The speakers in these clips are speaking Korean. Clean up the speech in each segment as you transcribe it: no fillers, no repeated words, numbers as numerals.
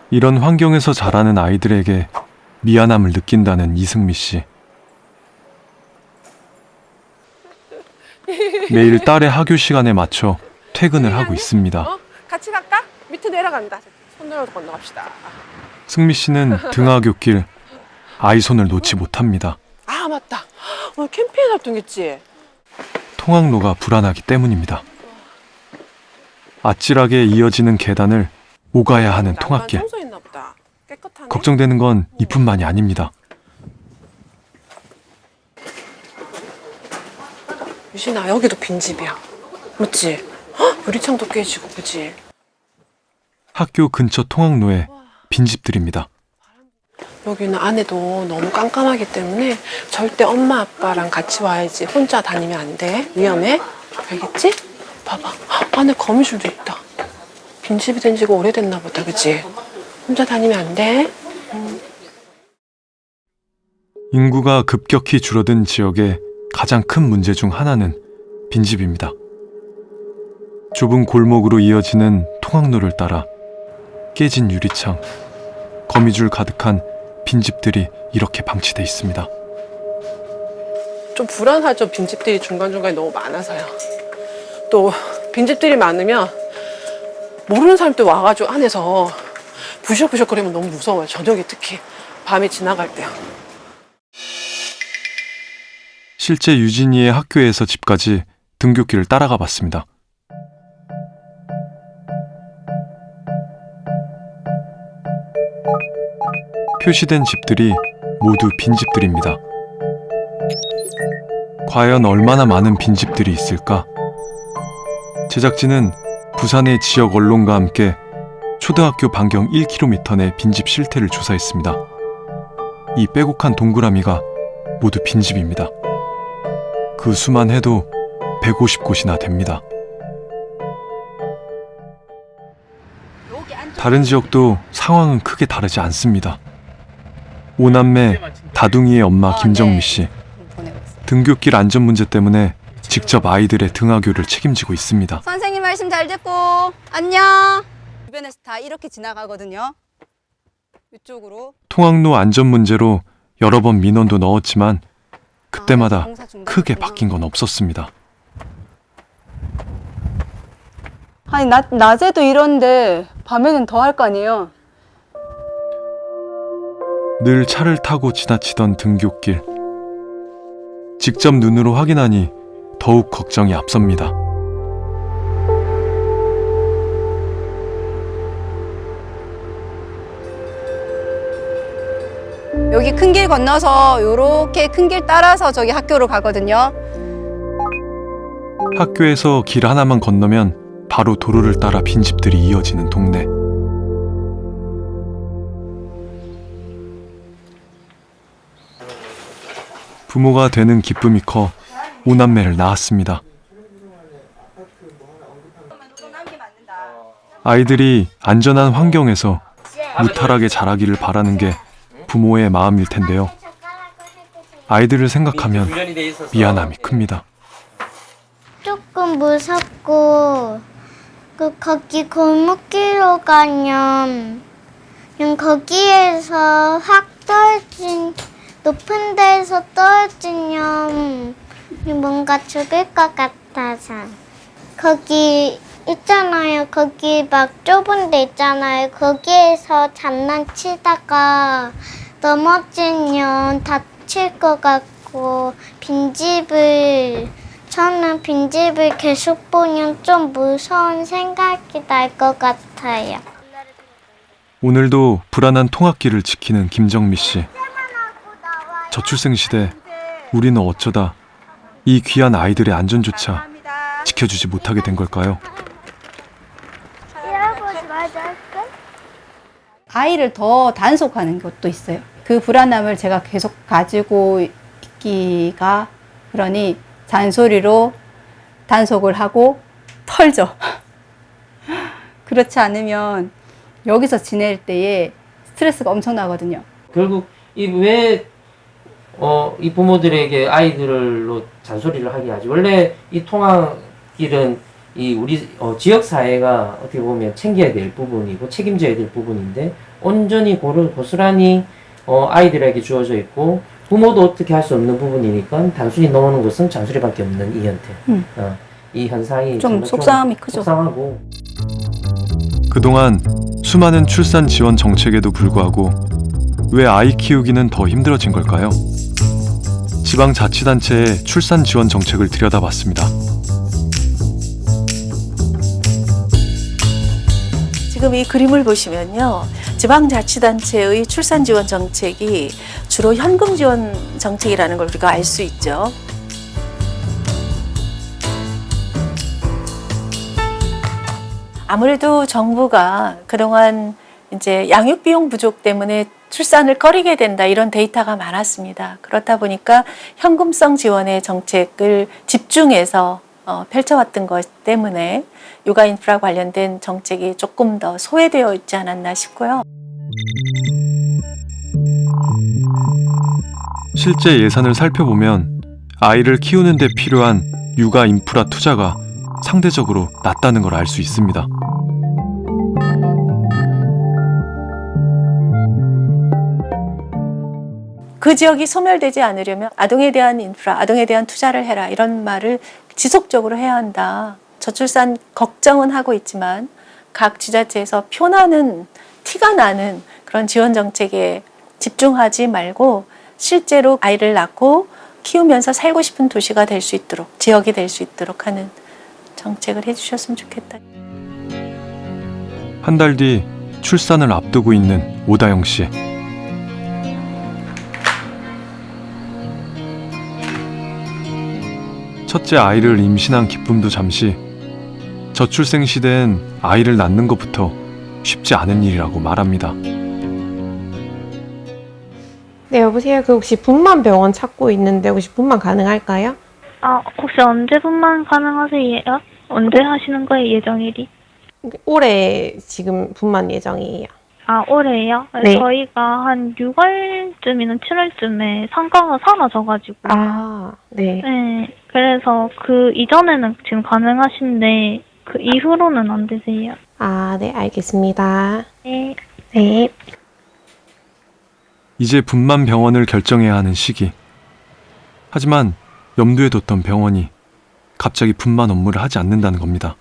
이런 환경에서 자라는 아이들에게 미안함을 느낀다는 이승미 씨. 매일 딸의 하교 시간에 맞춰 퇴근을 하고 있습니다. 같이 갈까? 밑에 내려간다. 손으로 건너갑시다. 승미 씨는 등하굣길 아이 손을 놓지 못합니다. 아 맞다. 오늘 캠페인 활동했지? 통학로가 불안하기 때문입니다. 아찔하게 이어지는 계단을 오가야 하는 통학길. 청소했나 보다. 깨끗하네. 걱정되는 건 이뿐만이 아닙니다. 유진아 여기도 빈집이야. 맞지? 헉, 유리창도 깨지고 그치? 학교 근처 통학로에 빈집들입니다. 여기는 안에도 너무 깜깜하기 때문에 절대 엄마 아빠랑 같이 와야지. 혼자 다니면 안 돼. 위험해. 알겠지? 봐봐. 헉, 안에 거미줄도 있다. 빈집이 된 지가 오래됐나 보다. 그치? 혼자 다니면 안 돼. 인구가 급격히 줄어든 지역의 가장 큰 문제 중 하나는 빈집입니다. 좁은 골목으로 이어지는 통학로를 따라 깨진 유리창, 거미줄 가득한 빈집들이 이렇게 방치돼 있습니다. 좀 불안하죠. 빈집들이 중간중간에 너무 많아서요. 또 빈집들이 많으면 모르는 사람들 와가지고 안에서 부셔부셔거리면 너무 무서워요. 저녁에 특히 밤에 지나갈 때요. 실제 유진이의 학교에서 집까지 등굣길을 따라가 봤습니다. 표시된 집들이 모두 빈집들입니다. 과연 얼마나 많은 빈집들이 있을까? 제작진은 부산의 지역 언론과 함께 초등학교 반경 1km 내 빈집 실태를 조사했습니다. 이 빼곡한 동그라미가 모두 빈집입니다. 그 수만 해도 150곳이나 됩니다. 다른 지역도 상황은 크게 다르지 않습니다. 오남매 다둥이의 엄마 김정미 씨. 등굣길 안전 문제 때문에 직접 아이들의 등하교를 책임지고 있습니다. 선생님 말씀 잘 듣고 안녕. 주변에서 다 이렇게 지나가거든요. 이쪽으로. 통학로 안전 문제로 여러 번 민원도 넣었지만 그때마다 크게 바뀐 건 없었습니다. 아니 낮에도 이런데 밤에는 더 할 거 아니에요. 늘 차를 타고 지나치던 등굣길. 직접 눈으로 확인하니 더욱 걱정이 앞섭니다. 여기 큰 길 건너서 요렇게 큰 길 따라서 저기 학교로 가거든요. 학교에서 길 하나만 건너면 바로 도로를 따라 빈집들이 이어지는 동네. 부모가 되는 기쁨이 커 오남매를 낳았습니다. 아이들이 안전한 환경에서 무탈하게 자라기를 바라는 게 부모의 마음일 텐데요. 아이들을 생각하면 미안함이 큽니다. 조금 무섭고 거기 골목길로 가면 그냥 거기에서 확 떨어진 높은 데에서 떨어지면 뭔가 죽을 것 같아서 거기 있잖아요. 거기 막 좁은 데 있잖아요. 거기에서 장난치다가 넘어지면 다칠 것 같고 저는 빈집을 계속 보면 좀 무서운 생각이 날 것 같아요. 오늘도 불안한 통학길을 지키는 김정미 씨. 저출생 시대 우리는 어쩌다 이 귀한 아이들의 안전조차 지켜주지 못하게 된 걸까요? 아이를 더 단속하는 것도 있어요. 그 불안함을 제가 계속 가지고 있기가 그러니 잔소리로 단속을 하고 털죠. 그렇지 않으면 여기서 지낼 때에 스트레스가 엄청나거든요. 결국 이 부모들에게 아이들로 잔소리를 하게 하지. 원래 이 통학길은 이 우리 지역 사회가 어떻게 보면 챙겨야 될 부분이고 책임져야 될 부분인데 온전히 고스란히 아이들에게 주어져 있고 부모도 어떻게 할 수 없는 부분이니까 단순히 넣는 것은 잔소리밖에 없는 이 형태. 이 현상이 좀 정말 속상함이 크죠. 속상하고. 그동안 수많은 출산 지원 정책에도 불구하고 왜 아이 키우기는 더 힘들어진 걸까요? 지방자치단체의 출산 지원 정책을 들여다봤습니다. 지금 이 그림을 보시면요. 지방자치단체의 출산 지원 정책이 주로 현금 지원 정책이라는 걸 우리가 알 수 있죠. 아무래도 정부가 그동안 이제 양육 비용 부족 때문에 출산을 꺼리게 된다 이런 데이터가 많았습니다. 그렇다 보니까 현금성 지원의 정책을 집중해서 펼쳐왔던 것 때문에 육아 인프라 관련된 정책이 조금 더 소외되어 있지 않았나 싶고요. 실제 예산을 살펴보면 아이를 키우는 데 필요한 육아 인프라 투자가 상대적으로 낮다는 걸 알 수 있습니다. 그 지역이 소멸되지 않으려면 아동에 대한 인프라, 아동에 대한 투자를 해라 이런 말을 지속적으로 해야 한다. 저출산 걱정은 하고 있지만 각 지자체에서 표나는 티가 나는 그런 지원 정책에 집중하지 말고 실제로 아이를 낳고 키우면서 살고 싶은 도시가 될 수 있도록, 지역이 될 수 있도록 하는 정책을 해주셨으면 좋겠다. 한 달 뒤 출산을 앞두고 있는 오다영 씨. 첫째 아이를 임신한 기쁨도 잠시, 저출생 시대엔 아이를 낳는 것부터 쉽지 않은 일이라고 말합니다. 네, 여보세요. 그 혹시 분만 병원 찾고 있는데 혹시 분만 가능할까요? 혹시 언제 분만 가능하세요? 언제 하시는 거예요, 예정일이? 올해 지금 분만 예정이에요. 올해요? 네. 저희가 한 6월쯤이나 7월쯤에 상가가 사라져가지고. 네. 네, 그래서 그 이전에는 지금 가능하신데, 그 이후로는 안 되세요. 네, 알겠습니다. 네. 네. 이제 분만 병원을 결정해야 하는 시기. 하지만 염두에 뒀던 병원이 갑자기 분만 업무를 하지 않는다는 겁니다.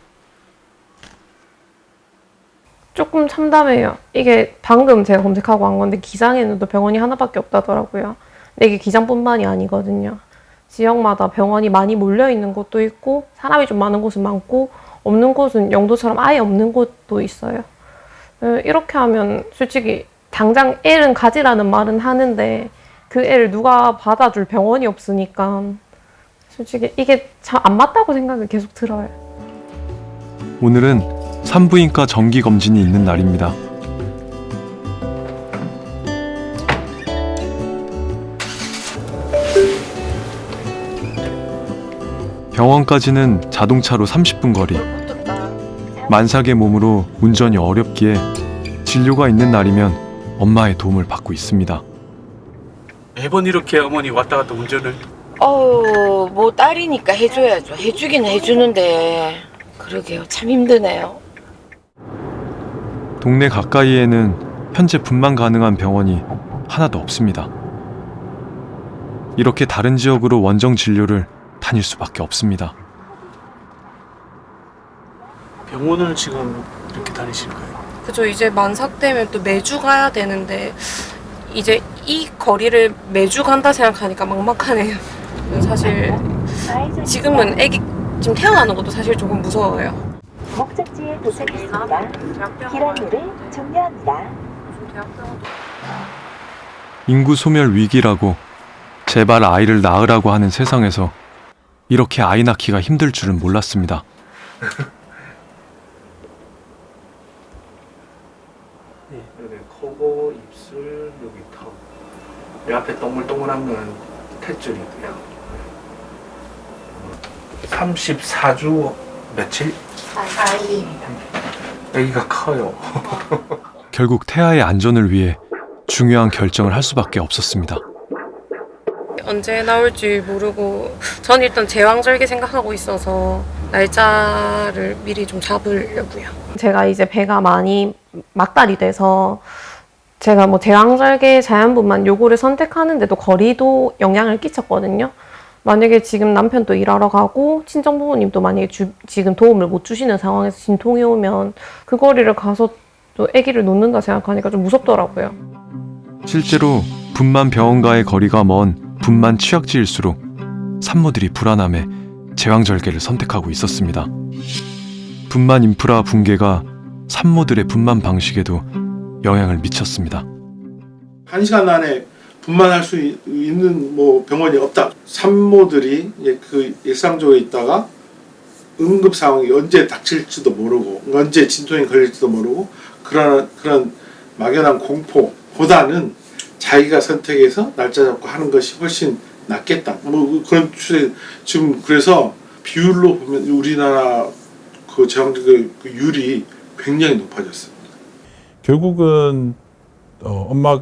조금 참담해요. 이게 방금 제가 검색하고 한 건데 기장에는 또 병원이 하나밖에 없다더라고요. 근데 이게 기장뿐만이 아니거든요. 지역마다 병원이 많이 몰려있는 곳도 있고 사람이 좀 많은 곳은 많고 없는 곳은 영도처럼 아예 없는 곳도 있어요. 이렇게 하면 솔직히 당장 애는 가지라는 말은 하는데 그 애를 누가 받아줄 병원이 없으니까 솔직히 이게 참 안 맞다고 생각이 계속 들어요. 오늘은 산부인과 정기 검진이 있는 날입니다. 병원까지는 자동차로 30분 거리. 만삭의 몸으로 운전이 어렵기에 진료가 있는 날이면 엄마의 도움을 받고 있습니다. 매번 이렇게 어머니 왔다 갔다 운전을? 뭐 딸이니까 해줘야죠. 해주긴 해주는데 그러게요. 참 힘드네요. 동네 가까이에는 현재 분만 가능한 병원이 하나도 없습니다. 이렇게 다른 지역으로 원정 진료를 다닐 수밖에 없습니다. 병원을 지금 이렇게 다니시는 거예요? 그죠. 이제 만삭 되면 또 매주 가야 되는데 이제 이 거리를 매주 간다 생각하니까 막막하네요. 사실 지금은 애기 지금 태어나는 것도 사실 조금 무서워요. 목적지에 도착했습니다. 길 안내를 종료합니다. 인구 소멸 위기라고 제발 아이를 낳으라고 하는 세상에서 이렇게 아이 낳기가 힘들 줄은 몰랐습니다. 네, 여기 코고, 입술, 여기 턱. 이 앞에 동글동글한 건 탯줄이고요. 34주 며칠? 아기가 커요. 결국 태아의 안전을 위해 중요한 결정을 할 수밖에 없었습니다. 언제 나올지 모르고 전 일단 제왕절개 생각하고 있어서 날짜를 미리 좀 잡으려고요. 제가 이제 배가 많이 막달이 돼서 제가 뭐 제왕절개 자연분만 요거를 선택하는데도 거리도 영향을 끼쳤거든요. 만약에 지금 남편도 일하러 가고 친정 부모님도 만약에 지금 도움을 못 주시는 상황에서 진통이 오면 그 거리를 가서 또 아기를 놓는다 생각하니까 좀 무섭더라고요. 실제로 분만 병원과의 거리가 먼 분만 취약지일수록 산모들이 불안함에 제왕절개를 선택하고 있었습니다. 분만 인프라 붕괴가 산모들의 분만 방식에도 영향을 미쳤습니다. 1시간 안에 분만할 수 있는 뭐 병원이 없다. 산모들이 그 일상적으로 있다가 응급 상황이 언제 닥칠지도 모르고 언제 진통이 걸릴지도 모르고 그런 막연한 공포보다는 자기가 선택해서 날짜 잡고 하는 것이 훨씬 낫겠다. 뭐 그런 추세. 지금 그래서 비율로 보면 우리나라 그 제왕절개율이 굉장히 높아졌습니다. 결국은 엄마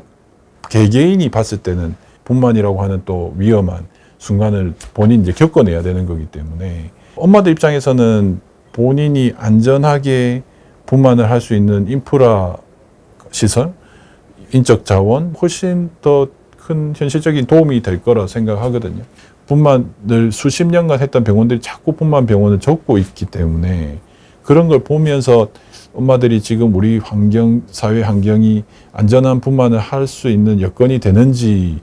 개개인이 봤을 때는 분만이라고 하는 또 위험한 순간을 본인이 이제 겪어내야 되는 거기 때문에 엄마들 입장에서는 본인이 안전하게 분만을 할 수 있는 인프라 시설, 인적 자원 훨씬 더 큰 현실적인 도움이 될 거라 생각하거든요. 분만을 수십 년간 했던 병원들이 자꾸 분만 병원을 접고 있기 때문에 그런 걸 보면서 엄마들이 지금 우리 환경, 사회 환경이 안전한 분만을 할 수 있는 여건이 되는지는